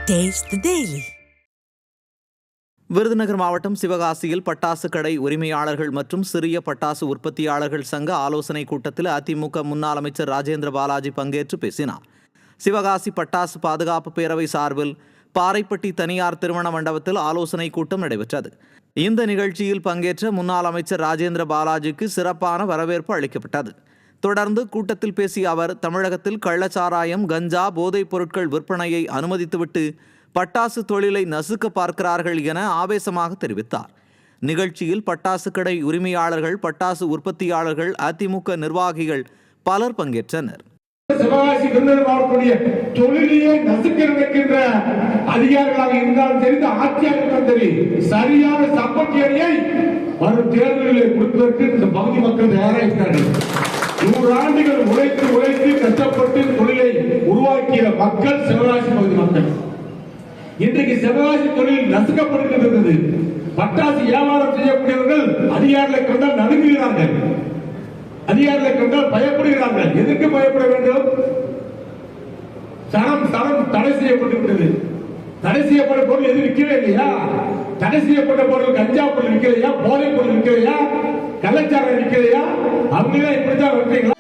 Taste the Daily. Virudhunagar மாவட்டம் சிவகாசியில் பட்டாசு கடை உரிமையாளர்கள் மற்றும் சிறிய பட்டாசு உற்பத்தியாளர்கள் சங்க ஆலோசனை கூட்டத்தில் அதிமுக முன்னாள் அமைச்சர் ராஜேந்திர பாலாஜி பங்கேற்று பேசினார். சிவகாசி பட்டாசு பாதுகாப்பு பேரவை சார்பில் பாறைப்பட்டி தனியார் திருமண மண்டபத்தில் ஆலோசனை கூட்டம் நடைபெற்றது. இந்த நிகழ்ச்சியில் பங்கேற்ற முன்னாள் அமைச்சர் ராஜேந்திர பாலாஜிக்கு சிறப்பான வரவேற்பு அளிக்கப்பட்டது. தொடர்ந்து கூட்டத்தில் பேசிய அவர், தமிழகத்தில் கள்ளச்சாராயம், கஞ்சா, போதைப் பொருட்கள் விற்பனையை அனுமதித்துவிட்டு பட்டாசு தொழிலை நசுக்க பார்க்கிறார்கள் என ஆவேசமாக தெரிவித்தார். நிகழ்ச்சியில் பட்டாசு கடை உரிமையாளர்கள், பட்டாசு உற்பத்தியாளர்கள், அதிமுக நிர்வாகிகள் பலர் பங்கேற்றனர். சிவகாசி மாவட்டத்துடைய தொழிலையே நசுக்க நினைக்கின்ற அதிகாரிகளாக இருந்தாலும் சரி, ஆட்சியாளர்களும் சரி, சரியான சம்பட்டியை வரும் தேர்தலில் கொடுப்பதற்கு இந்த பகுதி மக்கள் தயாராகிறார்கள். 100 ஆண்டுகள் உழைத்து கஷ்டப்பட்டு தொழிலை உருவாக்கிய மக்கள் சிவகாசி பகுதி மக்கள். இன்றைக்கு சிவகாசி தொழில் நசுக்கப்படுகின்றது. பட்டாசு வியாபாரம் செய்யக்கூடியவர்கள் அதிகாரிகளை கொண்டால் நடுங்குகிறார்கள், அதிகாரிகளை கொண்டால் பயப்படுகிறார்கள். எதற்கு பயப்பட வேண்டும்? சரம் தடை செய்யப்பட்டுவிட்டது. தடை செய்யப்பட்ட பொருள் எது விற்கவே இல்லையா? தடை செய்யப்பட்ட பொருள் கஞ்சா பொருள் விற்கலையா? போதைப் பொருள் விற்கலையா? கள்ளச்சாரம் விற்கலையா? அவங்க இப்படித்தான் விற்கிறீங்களா?